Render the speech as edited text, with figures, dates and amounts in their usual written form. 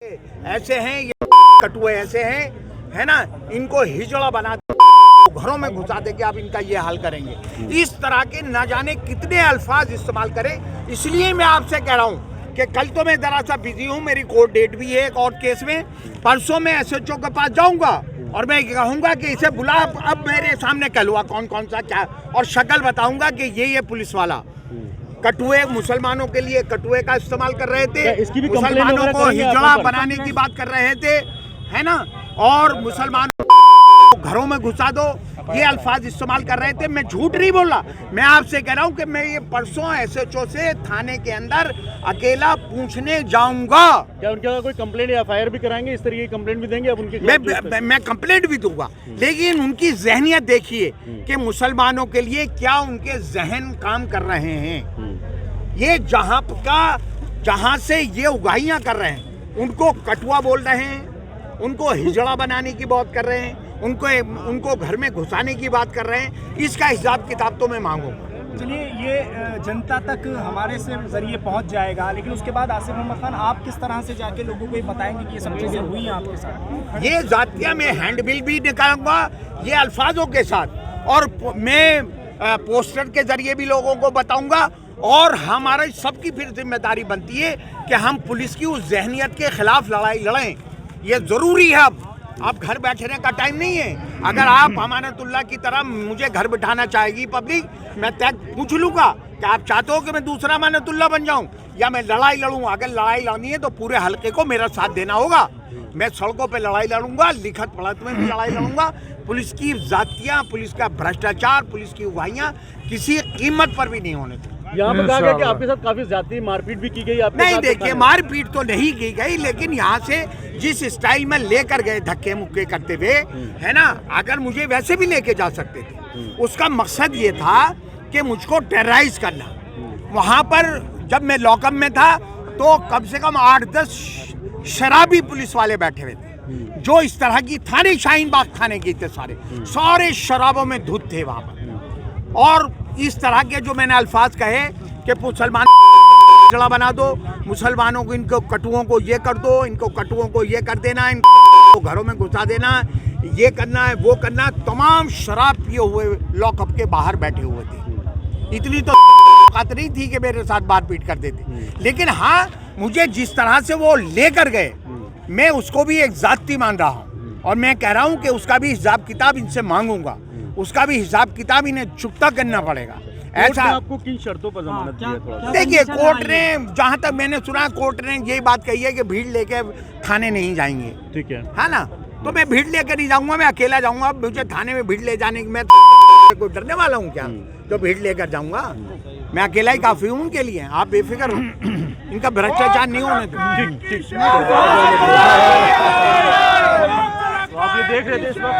ऐसे हैं, ये कटुए ऐसे हैं, है ना, इनको हिजड़ा बना घरों में घुसा दे के आप इनका ये हाल करेंगे। इस तरह के न जाने कितने अल्फाज इस्तेमाल करें। इसलिए मैं आपसे कह रहा हूँ कि कल तो मैं जरा सा बिजी हूँ, मेरी कोर्ट डेट भी है एक और केस में। परसों मैं SHO के पास जाऊंगा और मैं कहूँगा कि इसे बुला, अब मेरे सामने कहलुआ कौन कौन सा क्या, और शक्ल बताऊंगा कि ये पुलिस वाला कटुए मुसलमानों के लिए कटुए का इस्तेमाल कर रहे थे, मुसलमानों को हिजड़ा बनाने की बात कर रहे थे, है ना, और मुसलमानों को घरों में घुसा दो, ये अल्फाज इस्तेमाल कर रहे थे। मैं झूठ नहीं बोल रहा, मैं आपसे कह रहा हूँ कि मैं ये परसों SHO से थाने के अंदर अकेला पूछने जाऊंगा। क्या उनके कोई कंप्लेंट या FIR भी कराएंगे, इस तरीके की कंप्लेंट भी देंगे अब उनके? मैं कंप्लेंट भी दूंगा, लेकिन उनकी जहनियत देखिए कि मुसलमानों के लिए क्या उनके जहन काम कर रहे हैं। ये जहां से ये उगाइयां कर रहे हैं, उनको कटुआ बोल रहे हैं, उनको हिजड़ा बनाने की बात कर रहे हैं, उनको घर में घुसाने की बात कर रहे हैं। इसका हिसाब किताब तो मैं मांगूंगा। चलिए, ये जनता तक हमारे से जरिए पहुंच जाएगा, लेकिन उसके बाद आसिफ मोहम्मद खान आप किस तरह से जाके लोगों को ये बताएंगे कि ये सब चीज़ें हुई हैं आपके साथ? ये जातिया में हैंडबिल भी निकालूंगा ये अल्फाजों के साथ, और मैं पोस्टर के जरिए भी लोगों को बताऊंगा। और हमारी सबकी फिर जिम्मेदारी बनती है कि हम पुलिस की उस जहनियत के खिलाफ लड़ाई लड़ें। ये जरूरी है। अब घर बैठने का टाइम नहीं है। अगर आप अमानतुल्लाह की तरह मुझे घर बिठाना चाहेगी पब्लिक, मैं तय पूछ लूँगा कि आप चाहते हो कि मैं दूसरा अमानतुल्लाह बन जाऊं या मैं लड़ाई लड़ूं। अगर लड़ाई लड़नी है तो पूरे हल्के को मेरा साथ देना होगा। मैं सड़कों पे लड़ाई लड़ूंगा, लिखत पढ़त में भी लड़ाई लड़ूंगा। पुलिस की जातियाँ, पुलिस का भ्रष्टाचार, पुलिस की उगाइयाँ किसी कीमत पर भी नहीं होने थे। यहाँ पे कहा गया कि आपके साथ काफी ज्यादा मारपीट भी की गई। नहीं, देखिए, मारपीट तो नहीं की गई, लेकिन यहाँ से जिस स्टाइल में लेकर गए धक्के मुक्के करते हुए, है ना, अगर मुझे वैसे भी लेके जा सकते थे। उसका मकसद ये था कि मुझको टेरराइज करना। वहाँ पर जब मैं लॉकअप में था तो कम से कम 8-10 शराबी पुलिस वाले बैठे हुए थे, जो इस तरह की थाने, शाहीन बाग थाने के थे, सारे शराबों में धुत थे वहाँ पर। और इस तरह के जो मैंने अल्फाज कहे कि मुसलमान जड़ा बना दो, मुसलमानों को, इनको कटुओं को ये कर दो, इनको कटुओं को ये कर देना, इनको घरों में घुसा देना, ये करना है, वो करना है। तमाम शराब पिए हुए लॉकअप के बाहर बैठे हुए थे। इतनी तो औकात नहीं थी कि मेरे साथ मारपीट कर देते। लेकिन हाँ, मुझे जिस तरह से वो लेकर गए, मैं उसको भी एक जाती मान रहा हूँ, और मैं कह रहा हूँ कि उसका भी हिसाब किताब इनसे मांगूंगा। उसका भी हिसाब किताब इन्हें चुकता करना पड़ेगा। ऐसा आपको किन शर्तों पर जमानत दी है? थोड़ा देखिए, कोर्ट ने, जहाँ तक मैंने सुना, कोर्ट ने यही बात कही है कि भीड़ लेके थाने नहीं जाएंगे। ठीक है ना, तो मैं भीड़ लेकर नहीं जाऊंगा, मैं अकेला जाऊंगा। मुझे थाने में भीड़ ले जाने की, मैं कोई डरने वाला हूँ क्या जो भीड़ लेकर जाऊंगा? मैं अकेला ही काफी हूँ उनके लिए। आप बेफिक्र हो, इनका भ्रष्टाचार नहीं होने दो। आप ये देख रहे थे इस वक्त